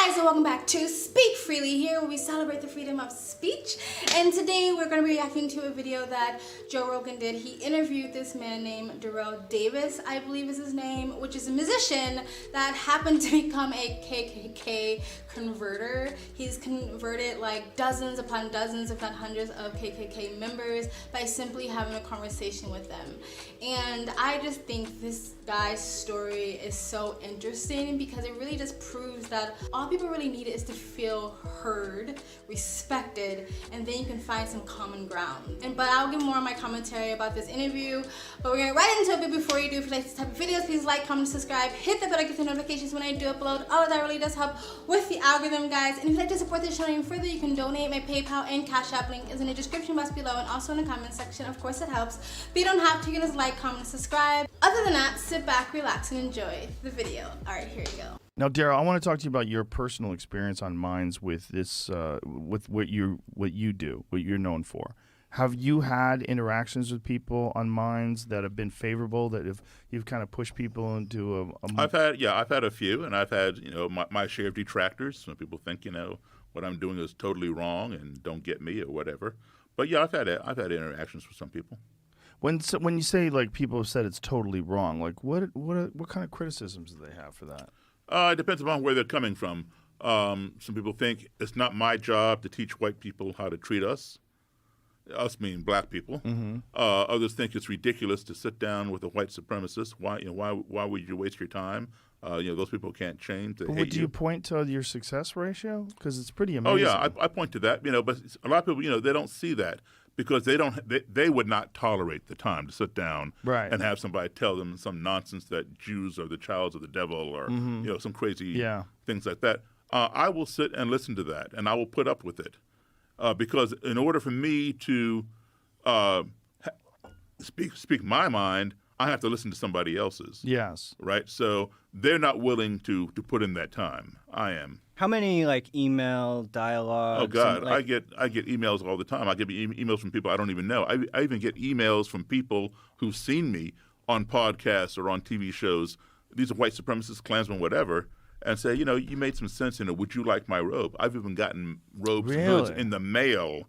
guys, and welcome back to Speak Freely, here where we celebrate the freedom of speech. And today we're going to be reacting to a video that Joe Rogan did. He interviewed this man named Daryl Davis, I believe is his name, which is a musician that happened to become a KKK converter. He's converted like dozens upon dozens, if not hundreds, of KKK members by simply having a conversation with them. And I just think this guy's story is so interesting because it really just proves that all people really need is to feel heard, respected, and then you can find some common ground. But I'll give more of my commentary about this interview, but we're gonna get right into it. But before you do, if you like this type of videos, please like, comment, subscribe, hit the bell to get the notifications when I do upload. All of that really does help with the algorithm, guys. And if you'd like to support this channel even further, you can donate. My PayPal and Cash App link is in the description box below and also in the comment section. Of course, it helps, but you don't have to. You can just like, comment, and subscribe. Other than that, sit back, relax, and enjoy the video. All right, here you go. Now, Daryl, I want to talk to you about your personal experience on Minds with this, with what you do, what you're known for. Have you had interactions with people on Minds that have been favorable? That if you've kind of pushed people into I've had a few, and I've had my share of detractors. Some people think what I'm doing is totally wrong and don't get me or whatever. But yeah, I've had interactions with some people. When you say like people have said it's totally wrong, like what kind of criticisms do they have for that? It depends upon where they're coming from. Some people think it's not my job to teach white people how to treat us. Us meaning black people. Mm-hmm. Others think it's ridiculous to sit down with a white supremacist. Why would you waste your time? Those people can't change. But do you point to your success ratio? Because it's pretty amazing. Oh yeah, I point to that. But a lot of people, they don't see that because they would not tolerate the time to sit down and have somebody tell them some nonsense that Jews are the childs of the devil or some crazy things like that. I will sit and listen to that, and I will put up with it. Because in order for me to speak my mind, I have to listen to somebody else's. Yes. Right? So they're not willing to put in that time. I am. How many email dialogues? Oh God, I get emails all the time. I get emails from people I don't even know. I even get emails from people who've seen me on podcasts or on TV shows. These are white supremacists, Klansmen, whatever. And say, you made some sense. Would you like my robe? I've even gotten robes and hoods in the mail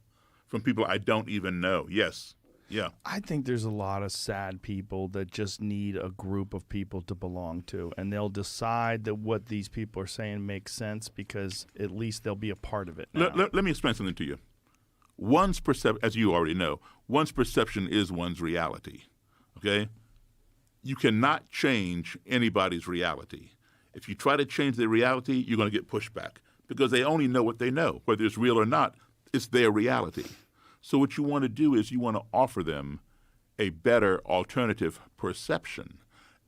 from people I don't even know. Yes. Yeah. I think there's a lot of sad people that just need a group of people to belong to, and they'll decide that what these people are saying makes sense because at least they'll be a part of it now. Let me explain something to you. One's perception, as you already know, one's perception is one's reality. Okay? You cannot change anybody's reality. If you try to change their reality, you're going to get pushback because they only know what they know. Whether it's real or not, it's their reality. So what you want to do is you want to offer them a better alternative perception.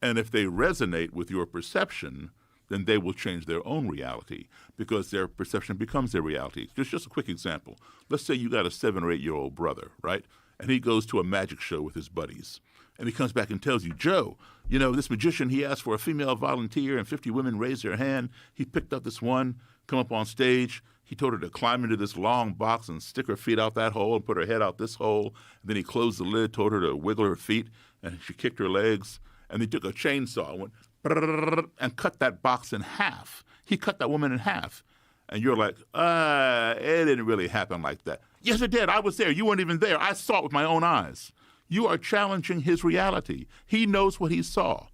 And if they resonate with your perception, then they will change their own reality because their perception becomes their reality. Just a quick example. Let's say you got a 7 or 8-year-old brother, right? And he goes to a magic show with his buddies. And he comes back and tells you, Joe, this magician, he asked for a female volunteer and 50 women raised their hand. He picked up this one, come up on stage. He told her to climb into this long box and stick her feet out that hole and put her head out this hole. And then he closed the lid, told her to wiggle her feet, and she kicked her legs. And he took a chainsaw and went and cut that box in half. He cut that woman in half. And you're like, it didn't really happen like that. Yes, it did. I was there. You weren't even there. I saw it with my own eyes. You are challenging his reality. He knows what he saw.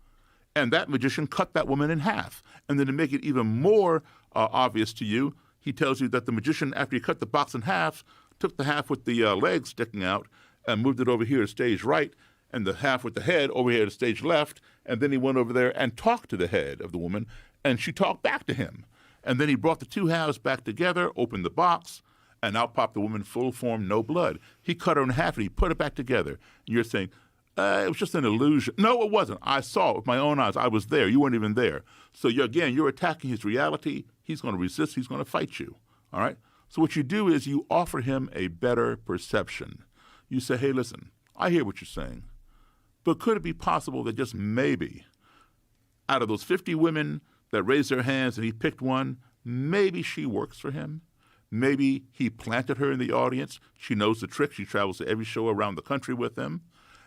And that magician cut that woman in half. And then to make it even more obvious to you, he tells you that the magician, after he cut the box in half, took the half with the legs sticking out and moved it over here to stage right, and the half with the head over here to stage left. And then he went over there and talked to the head of the woman, and she talked back to him. And then he brought the two halves back together, opened the box, and out popped the woman, full form, no blood. He cut her in half and he put it back together. And you're saying, it was just an illusion. No, it wasn't. I saw it with my own eyes. I was there. You weren't even there. So you're attacking his reality. He's going to resist. He's going to fight you. All right? So what you do is you offer him a better perception. You say, hey, listen, I hear what you're saying, but could it be possible that just maybe out of those 50 women that raised their hands and he picked one, maybe she works for him? Maybe he planted her in the audience. She knows the trick. She travels to every show around the country with him.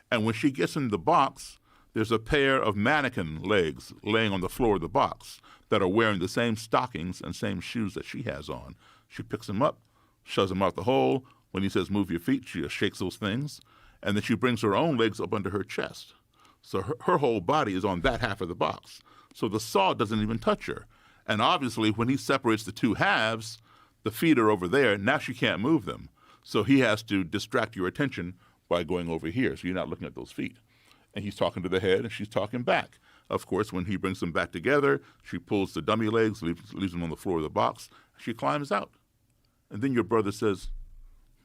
And when she gets in the box, there's a pair of mannequin legs laying on the floor of the box that are wearing the same stockings and same shoes that she has on. She picks them up, shoves them out the hole. When he says, move your feet, she just shakes those things. And then she brings her own legs up under her chest. So her whole body is on that half of the box. So the saw doesn't even touch her. And obviously, when he separates the two halves, the feet are over there. Now she can't move them. So he has to distract your attention by going over here. So you're not looking at those feet. And he's talking to the head, and she's talking back. Of course, when he brings them back together, she pulls the dummy legs, leaves them on the floor of the box. She climbs out. And then your brother says,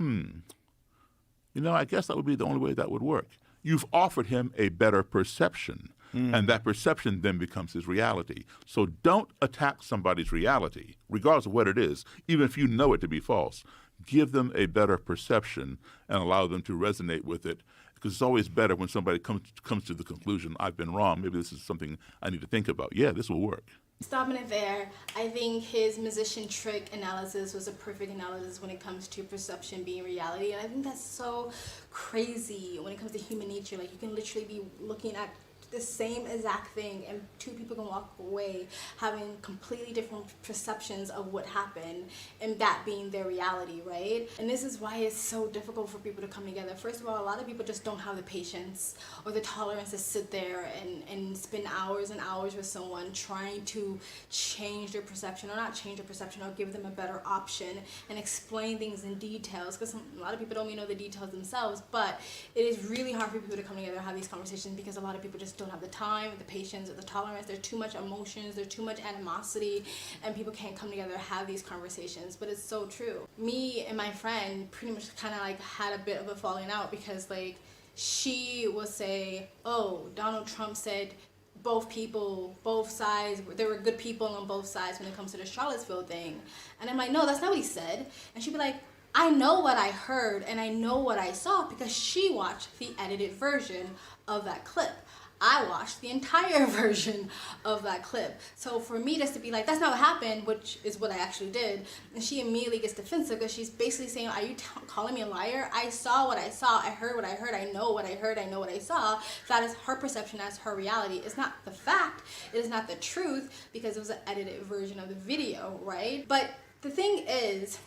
I guess that would be the only way that would work. You've offered him a better perception, and that perception then becomes his reality. So don't attack somebody's reality, regardless of what it is, even if you know it to be false. Give them a better perception and allow them to resonate with it, because it's always better when somebody comes to the conclusion, I've been wrong, maybe this is something I need to think about. Yeah, this will work. Stopping it there, I think his musician trick analysis was a perfect analysis when it comes to perception being reality. And I think that's so crazy when it comes to human nature. Like, you can literally be looking at the same exact thing and two people can walk away having completely different perceptions of what happened, and that being their reality, right? And this is why it's so difficult for people to come together. First of all, a lot of people just don't have the patience or the tolerance to sit there and spend hours and hours with someone trying to change their perception, or not change their perception, or give them a better option and explain things in details, because a lot of people don't even know the details themselves. But it is really hard for people to come together and have these conversations, because a lot of people just don't have the time, the patience, or the tolerance. There's too much emotions, there's too much animosity, and people can't come together and have these conversations. But it's so true. Me and my friend pretty much kind of like had a bit of a falling out, because like she will say, oh, Donald Trump said both sides, there were good people on both sides when it comes to the Charlottesville thing. And I'm like, no, that's not what he said. And she'd be like, I know what I heard and I know what I saw, because she watched the edited version of that clip. I watched the entire version of that clip. So for me just to be like, that's not what happened, which is what I actually did, and she immediately gets defensive, because she's basically saying, are you calling me a liar? I saw what I saw, I heard what I heard, I know what I heard, I know what I saw. That is her perception, that's her reality. It's not the fact, it is not the truth, because it was an edited version of the video, right? But the thing is,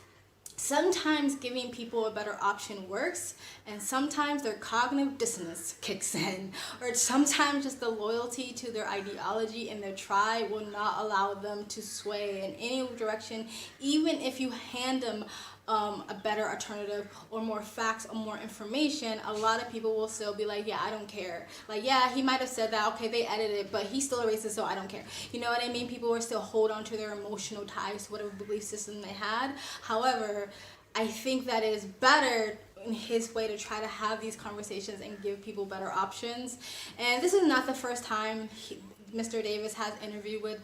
sometimes giving people a better option works, and sometimes their cognitive dissonance kicks in, or sometimes just the loyalty to their ideology and their tribe will not allow them to sway in any direction, even if you hand them a better alternative or more facts or more information. A lot of people will still be like, yeah, I don't care. Like, yeah, he might have said that, okay, they edited it, but he's still a racist, so I don't care. You know what I mean? People will still hold on to their emotional ties to whatever belief system they had. However, I think that it is better in his way to try to have these conversations and give people better options. And this is not the first time Mr. Davis has interviewed with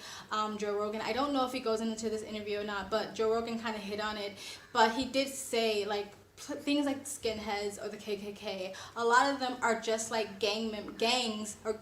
Joe Rogan. I don't know if he goes into this interview or not, but Joe Rogan kind of hit on it. But he did say, like, things like skinheads or the KKK, a lot of them are just like gangs or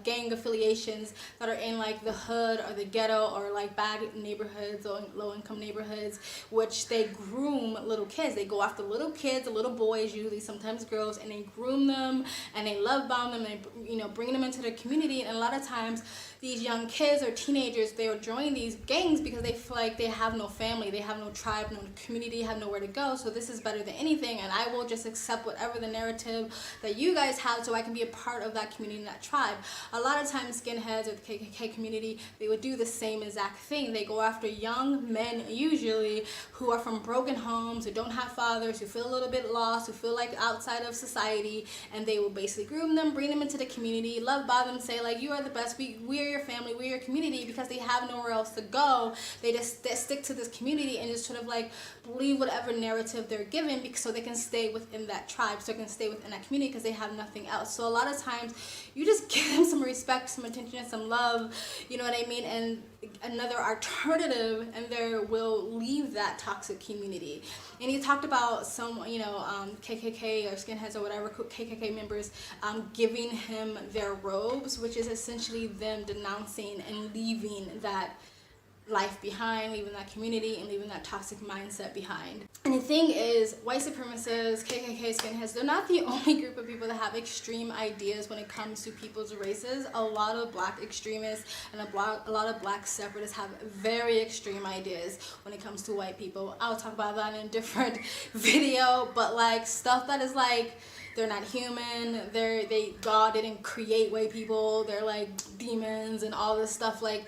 gang affiliations that are in like the hood or the ghetto or like bad neighborhoods or low-income neighborhoods, which they groom little kids. They go after little kids, little boys, usually sometimes girls, and they groom them and they love bomb them and they, bring them into the community. And a lot of times these young kids or teenagers, they will join these gangs because they feel like they have no family, they have no tribe, no community, have nowhere to go. So this is better than anything, and I will just accept whatever the narrative that you guys have so I can be a part of that community and that tribe. A lot of times skinheads or the KKK community, they would do the same exact thing. They go after young men usually who are from broken homes, who don't have fathers, who feel a little bit lost, who feel like outside of society, and they will basically groom them, bring them into the community, love by them, say like, you are the best, we are your family, we're your community, because they have nowhere else to go. They stick to this community and just sort of like believe whatever narrative they're given, because so they can stay within that tribe, so they can stay within that community because they have nothing else. So a lot of times you just give them some respect, some attention, and some love, you know what I mean, and another alternative, and they will leave that toxic community. And he talked about some, KKK or skinheads or whatever KKK members giving him their robes, which is essentially them denouncing and leaving that life behind, leaving that community, and leaving that toxic mindset behind. And the thing is, white supremacists, KKK skinheads, they're not the only group of people that have extreme ideas when it comes to people's races. A lot of black extremists and a lot of black separatists have very extreme ideas when it comes to white people. I'll talk about that in a different video, but like stuff that is like, they're not human, God didn't create white people, they're like demons and all this stuff. Like,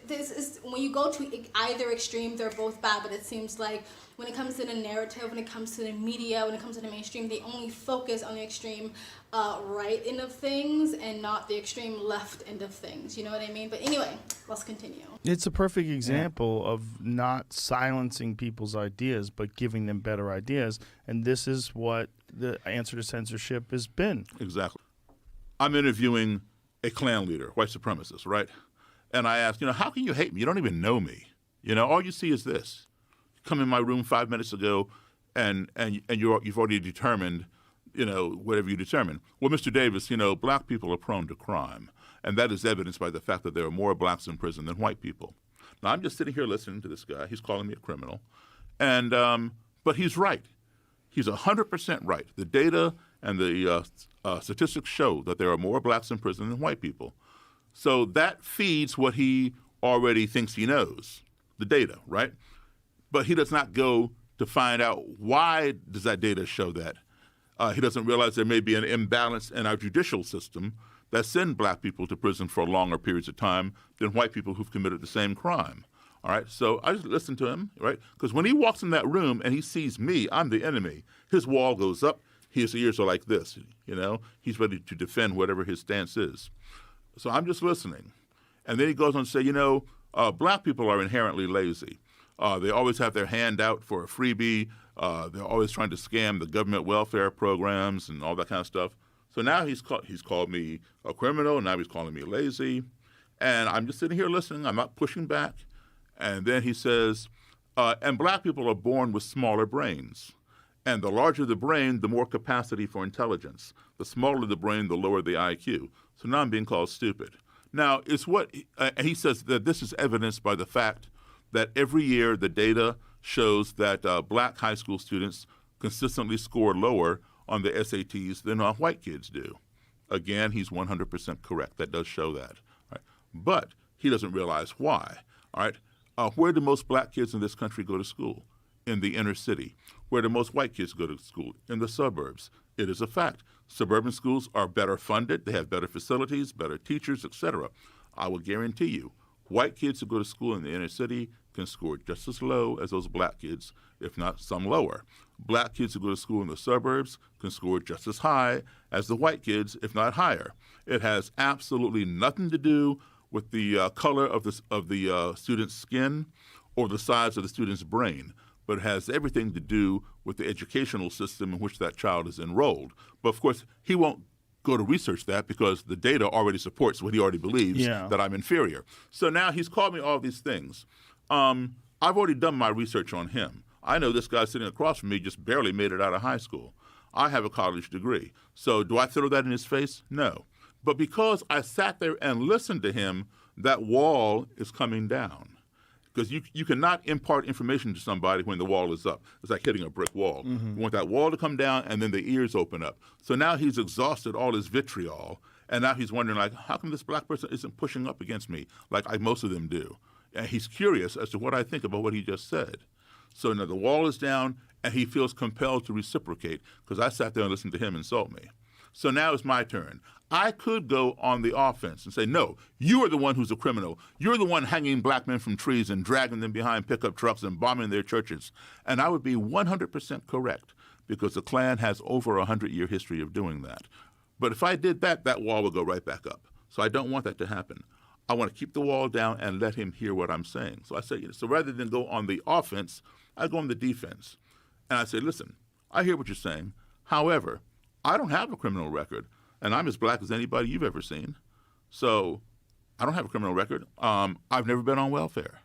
this is, when you go to either extreme, they're both bad, but it seems like when it comes to the narrative, when it comes to the media, when it comes to the mainstream, they only focus on the extreme right end of things and not the extreme left end of things. You know what I mean? But anyway, let's continue. It's a perfect example of not silencing people's ideas, but giving them better ideas. And this is what the answer to censorship has been. Exactly. I'm interviewing a Klan leader, white supremacist, right? And I asked, how can you hate me? You don't even know me. All you see is this. You come in my room 5 minutes ago, and you've already determined, whatever you determine. Well, Mr. Davis, black people are prone to crime, and that is evidenced by the fact that there are more blacks in prison than white people. Now, I'm just sitting here listening to this guy. He's calling me a criminal, and but he's right. He's 100% right. The data and the statistics show that there are more blacks in prison than white people. So that feeds what he already thinks he knows, the data, right? But he does not go to find out why does that data show that. He doesn't realize there may be an imbalance in our judicial system that send black people to prison for longer periods of time than white people who've committed the same crime. All right, so I just listen to him, right? Because when he walks in that room and he sees me, I'm the enemy, his wall goes up, his ears are like this, he's ready to defend whatever his stance is. So I'm just listening. And then he goes on to say, black people are inherently lazy. They always have their hand out for a freebie. They're always trying to scam the government welfare programs and all that kind of stuff. So now he's called me a criminal, and now he's calling me lazy. And I'm just sitting here listening. I'm not pushing back. And then he says, and black people are born with smaller brains. And the larger the brain, the more capacity for intelligence. The smaller the brain, the lower the IQ. So now I'm being called stupid. Now, it's what he says that this is evidenced by the fact that every year the data shows that black high school students consistently score lower on the SATs than white kids do. Again, he's 100% correct. That does show that. Right? But he doesn't realize why. All right? Where do most black kids in this country go to school? In the inner city. Where do most white kids go to school? In the suburbs. It is a fact. Suburban schools are better funded. They have better facilities, better teachers, etc. I will guarantee you, white kids who go to school in the inner city can score just as low as those black kids, if not some lower. Black kids who go to school in the suburbs can score just as high as the white kids, if not higher. It has absolutely nothing to do with the color of the student's skin or the size of the student's brain, but it has everything to do with the educational system in which that child is enrolled. But of course, he won't go to research that because the data already supports what he already believes, that I'm inferior. So now he's called me all these things. I've already done my research on him. I know this guy sitting across from me just barely made it out of high school. I have a college degree. So do I throw that in his face? No. But because I sat there and listened to him, that wall is coming down. Because you cannot impart information to somebody when the wall is up. It's like hitting a brick wall. You want that wall to come down, and then the ears open up. So now he's exhausted all his vitriol, and now he's wondering, like, how come this black person isn't pushing up against me like most of them do? And he's curious as to what I think about what he just said. So now the wall is down, and he feels compelled to reciprocate because I sat there and listened to him insult me. So now it's my turn. I could go on the offense and say, no, you are the one who's a criminal. You're the one hanging black men from trees and dragging them behind pickup trucks and bombing their churches. And I would be 100% correct because the Klan has over a 100-year history of doing that. But if I did that, that wall would go right back up. So I don't want that to happen. I want to keep the wall down and let him hear what I'm saying. So I say, so rather than go on the offense, I go on the defense. And I say, listen, I hear what you're saying. However, I don't have a criminal record. And I'm as black as anybody you've ever seen. So I don't have a criminal record. I've never been on welfare.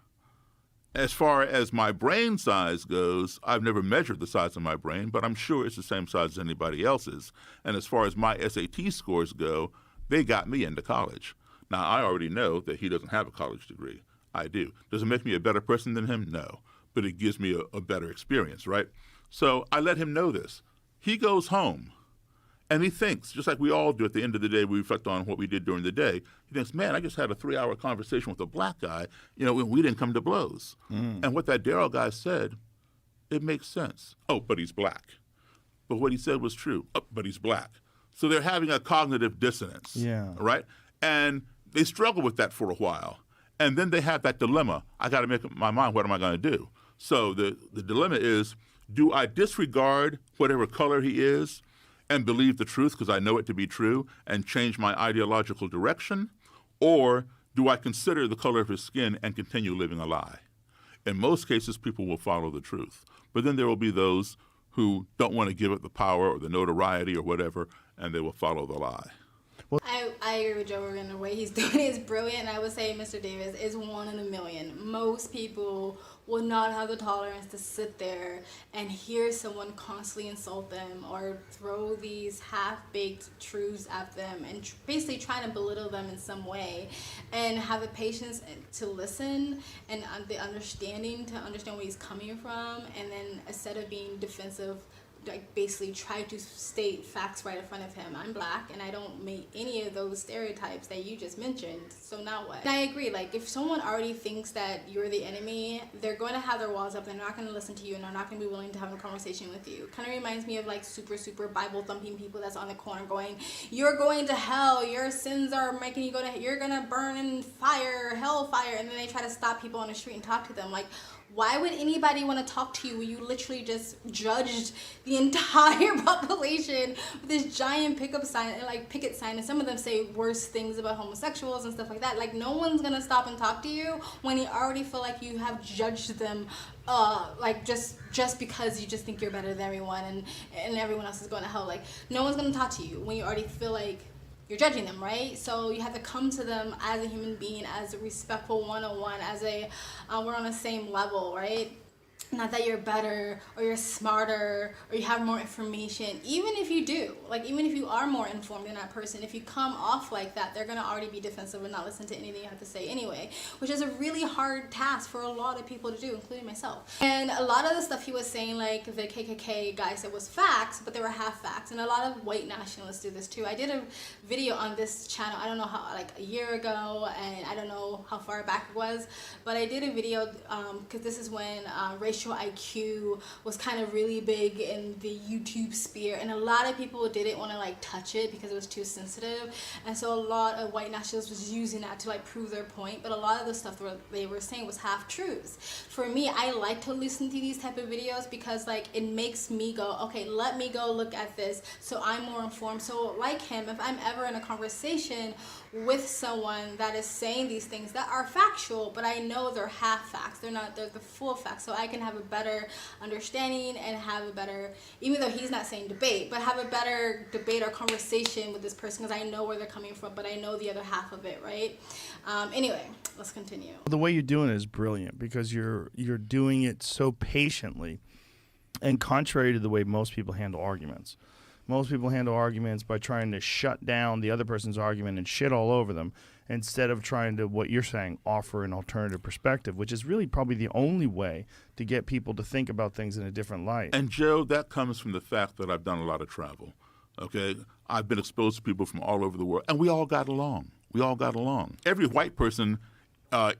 As far as my brain size goes, I've never measured the size of my brain, but I'm sure it's the same size as anybody else's. And as far as my SAT scores go, they got me into college. Now, I already know that he doesn't have a college degree. I do. Does it make me a better person than him? No. But it gives me a better experience, right? So I let him know this. He goes home and he thinks, just like we all do at the end of the day, we reflect on what we did during the day. He thinks, man, I just had a 3-hour conversation with a black guy, we didn't come to blows. And what that Daryl guy said, it makes sense. Oh, but he's black. But what he said was true. Oh, but he's black. So they're having a cognitive dissonance, right? And they struggle with that for a while. And then they have that dilemma. I got to make up my mind, what am I going to do? So the dilemma is, do I disregard whatever color he is and believe the truth because I know it to be true and change my ideological direction? Or do I consider the color of his skin and continue living a lie? In most cases, people will follow the truth. But then there will be those who don't want to give it the power or the notoriety or whatever, and they will follow the lie. I agree with Joe Rogan. The way he's doing it is brilliant. And I would say Mr. Davis is 1 in a million. Most people will not have the tolerance to sit there and hear someone constantly insult them or throw these half-baked truths at them and basically trying to belittle them in some way, and have the patience to listen and the understanding to understand where he's coming from, and then instead of being defensive, like basically try to state facts right in front of him. I'm black and I don't make any of those stereotypes that you just mentioned, so now what? And I agree, like if someone already thinks that you're the enemy, they're going to have their walls up, they're not going to listen to you, and they're not going to be willing to have a conversation with you. Kind of reminds me of like super Bible thumping people that's on the corner going, you're going to hell, your sins are making you go to, you're going to burn in fire, hellfire, and then they try to stop people on the street and talk to them. Like, why would anybody want to talk to you when you literally just judged the entire population with this giant picket sign, and some of them say worse things about homosexuals and stuff like that? Like, no one's gonna stop and talk to you when you already feel like you have judged them, like just because you just think you're better than everyone and everyone else is going to hell. Like, no one's gonna talk to you when you already feel like you're judging them, right? So you have to come to them as a human being, as a respectful one-on-one, as a we're on the same level, right? Not that you're better or you're smarter or you have more information. Even if you do, like even if you are more informed than that person, if you come off like that, they're gonna already be defensive and not listen to anything you have to say anyway, which is a really hard task for a lot of people to do, including myself. And a lot of the stuff he was saying, like the KKK guy said was facts, but they were half facts. And a lot of white nationalists do this too. I did a video on this channel, I don't know how, like a year ago, and I don't know how far back it was, but I did a video because this is when racial IQ was kind of really big in the YouTube sphere, and a lot of people didn't want to like touch it because it was too sensitive, and so a lot of white nationalists was using that to like prove their point. But a lot of the stuff they were saying was half truths. For me, I like to listen to these type of videos because like it makes me go, okay, let me go look at this so I'm more informed. So like him, if I'm ever in a conversation with someone that is saying these things that are factual, but I know they're half facts, they're the full facts, so I can have a better understanding and have a better, even though he's not saying debate, but have a better debate or conversation with this person because I know where they're coming from, but I know the other half of it, right? Anyway, let's continue. The way you're doing it is brilliant because you're doing it so patiently, and contrary to the way most people handle arguments. Most people handle arguments by trying to shut down the other person's argument and shit all over them instead of trying to, what you're saying, offer an alternative perspective, which is really probably the only way to get people to think about things in a different light. And Joe, that comes from the fact that I've done a lot of travel, okay? I've been exposed to people from all over the world, and we all got along. We all got along. Every white person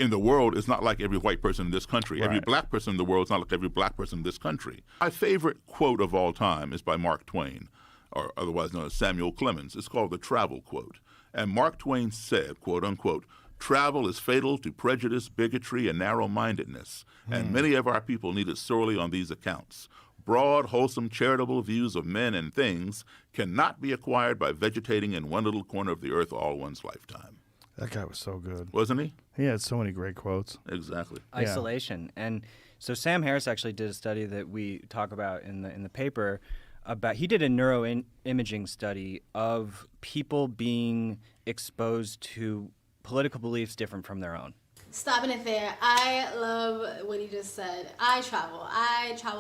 in the world is not like every white person in this country. Right. Every black person in the world is not like every black person in this country. My favorite quote of all time is by Mark Twain, or otherwise known as Samuel Clemens. It's called the Travel Quote. And Mark Twain said, quote unquote, "Travel is fatal to prejudice, bigotry, and narrow-mindedness, and many of our people need it sorely on these accounts. Broad, wholesome, charitable views of men and things cannot be acquired by vegetating in one little corner of the earth all one's lifetime." That guy was so good. Wasn't he? He had so many great quotes. Exactly. Isolation. And so Sam Harris actually did a study that we talk about in the paper about, he did a neuroimaging study of people being exposed to political beliefs different from their own. Stopping it there. I love what he just said. I travel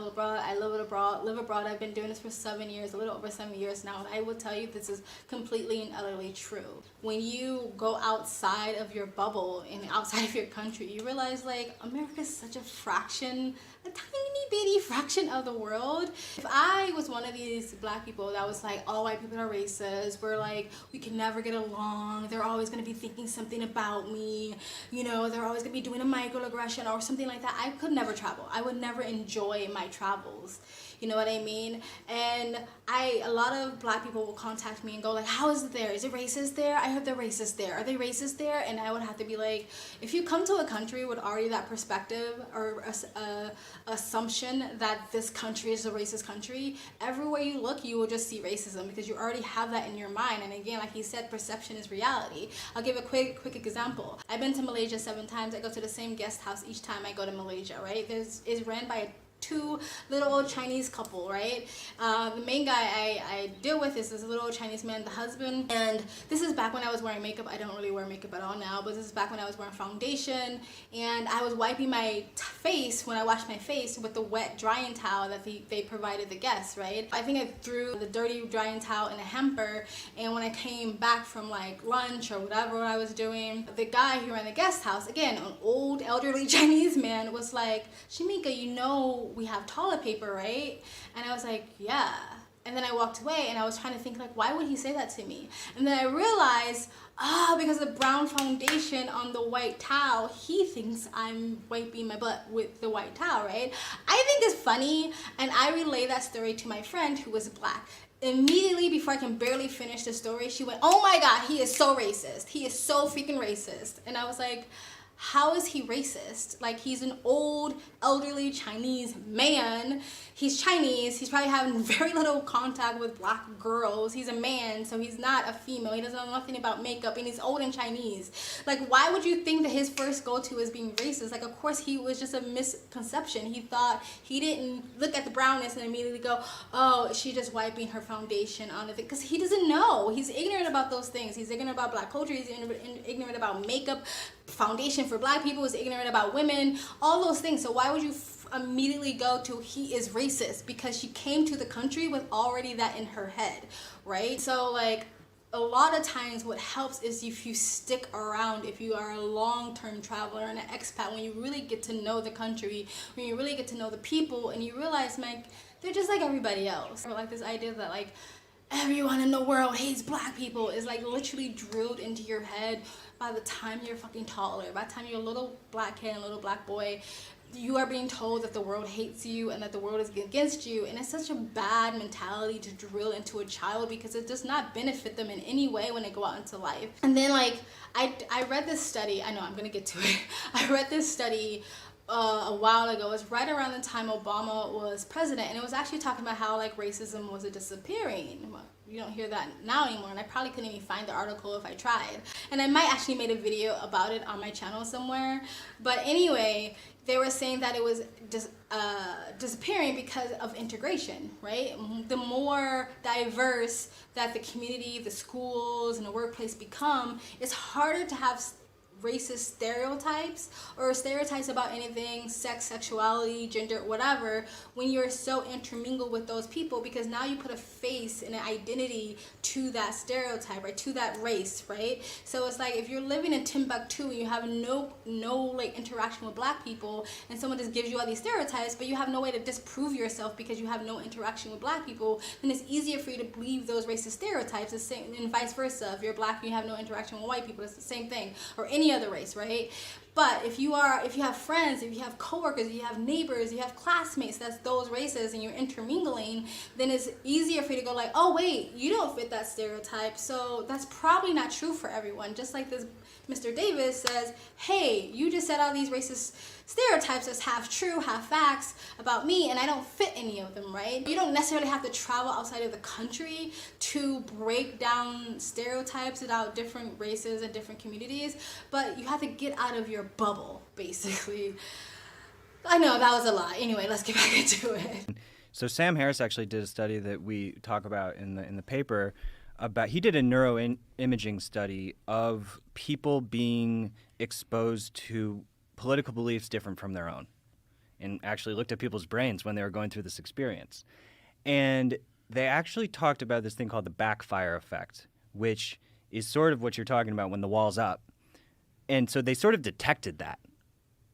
abroad, I live abroad. I've been doing this for 7 years, a little over 7 years now, and I will tell you this is completely and utterly true. When you go outside of your bubble and outside of your country, you realize like America is such a fraction, a tiny bitty fraction of the world. If I was one of these black people that was like, all white people are racist, we're like, we can never get along, they're always gonna be thinking something about me, you know, they're always gonna be doing a microaggression or something like that, I could never travel. I would never enjoy my travels. You know what I mean? And a lot of black people will contact me and go like, how is it there? Is it racist there? I heard they're racist there. Are they racist there? And I would have to be like, if you come to a country with already that perspective or assumption that this country is a racist country, everywhere you look, you will just see racism because you already have that in your mind. And again, like he said, perception is reality. I'll give a quick example. I've been to Malaysia 7 times. I go to the same guest house each time I go to Malaysia, right? It's ran by two little old Chinese couple, right? The main guy I deal with is this little old Chinese man, the husband, and this is back when I was wearing makeup. I don't really wear makeup at all now, but this is back when I was wearing foundation, and I was wiping my face when I washed my face with the wet drying towel that they provided the guests, right? I think I threw the dirty drying towel in a hamper, and when I came back from like lunch or whatever I was doing, the guy who ran the guest house, again, an old elderly Chinese man, was like, Shamika, you know we have toilet paper, right? And I was like, yeah. And then I walked away and I was trying to think like, why would he say that to me? And then I realized, because the brown foundation on the white towel, he thinks I'm wiping my butt with the white towel, right? I think it's funny, and I relay that story to my friend who was black. Immediately before I can barely finish the story, she went, oh my God, he is so racist. He is so freaking racist. And I was like, how is he racist? Like, he's an old, elderly Chinese man. He's Chinese. He's probably having very little contact with black girls. He's a man, so he's not a female. He doesn't know nothing about makeup, and he's old and Chinese. Like, why would you think that his first go-to is being racist? Like, of course, he was just a misconception. He thought, he didn't look at the brownness and immediately go, oh, she's just wiping her foundation on it. Because he doesn't know. He's ignorant about those things. He's ignorant about black culture. He's ignorant about makeup, foundation for black people. He's ignorant about women, all those things. So why would you immediately go to he is racist? Because she came to the country with already that in her head, right? So like, a lot of times what helps is if you stick around, if you are a long-term traveler and an expat, when you really get to know the country, when you really get to know the people, and you realize like they're just like everybody else. Like this idea that like everyone in the world hates black people is like literally drilled into your head by the time you're fucking toddler. By the time you're a little black kid and a little black boy, you are being told that the world hates you and that the world is against you. And it's such a bad mentality to drill into a child because it does not benefit them in any way when they go out into life. And then like, I read this study, I know I'm gonna get to it. I read this study a while ago. It was right around the time Obama was president, and it was actually talking about how like racism was disappearing. You don't hear that now anymore, and I probably couldn't even find the article if I tried. And I might actually made a video about it on my channel somewhere. But anyway, they were saying that it was disappearing because of integration, right? The more diverse that the community, the schools, and the workplace become, it's harder to have racist stereotypes or stereotypes about anything, sex, sexuality, gender, whatever, when you're so intermingled with those people, because now you put a face and an identity to that stereotype, right, to that race, right? So it's like if you're living in Timbuktu and you have no like interaction with black people, and someone just gives you all these stereotypes, but you have no way to disprove yourself because you have no interaction with black people, then it's easier for you to believe those racist stereotypes. The same, and vice versa. If you're black and you have no interaction with white people, it's the same thing, or any other race, right? But if you have friends, if you have coworkers, if you have neighbors, you have classmates that's those races and you're intermingling, then it's easier for you to go like, oh wait, you don't fit that stereotype, so that's probably not true for everyone. Just like this Mr. Davis says, hey, you just said all these racist stereotypes as half true, half facts about me, and I don't fit any of them, right? You don't necessarily have to travel outside of the country to break down stereotypes about different races and different communities, but you have to get out of your bubble, basically. I know, that was a lot. Anyway, let's get back into it. So Sam Harris actually did a study that we talk about in the paper about, he did a neuroimaging study of people being exposed to political beliefs different from their own. and actually looked at people's brains when they were going through this experience. And they actually talked about this thing called the backfire effect, which is sort of what you're talking about when the wall's up. And so they sort of detected that,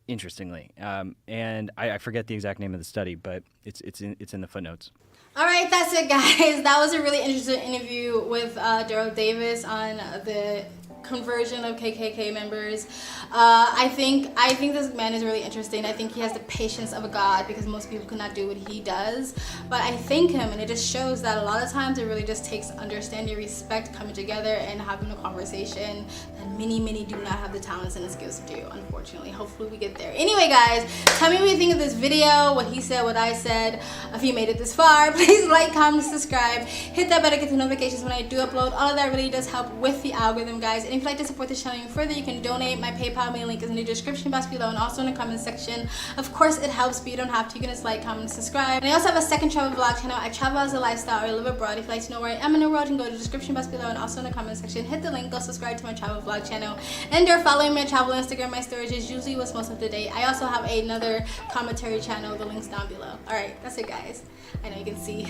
interestingly. And I forget the exact name of the study, but it's in the footnotes. All right, that's it, guys. That was a really interesting interview with Daryl Davis on the conversion of KKK members. I think this man is really interesting. I think he has the patience of a god, because most people could not do what he does. But I thank him, and it just shows that a lot of times it really just takes understanding, respect, coming together, and having a conversation that many do not have the talents and the skills to do, unfortunately. Hopefully we get there. Anyway, guys, tell me what you think of this video, what he said, what I said. If you made it this far, please like, comment, subscribe, hit that bell to get the notifications when I do upload. All of that really does help with the algorithm, guys. And if you'd like to support this channel even further, you can donate. My PayPal mail link is in the description box below and also in the comment section. Of course, it helps, but you don't have to. You can just like, comment, subscribe. And I also have a second travel vlog channel. I travel as a lifestyle, or I live abroad. If you'd like to know where I am in the world, you can go to the description box below and also in the comment section. Hit the link, go subscribe to my travel vlog channel. And or following my travel Instagram. My storage is usually what's most up to date. I also have another commentary channel. The link's down below. Alright, that's it, guys. I know you can see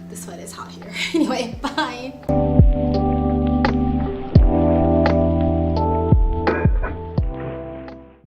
the sweat is hot here. Anyway, bye.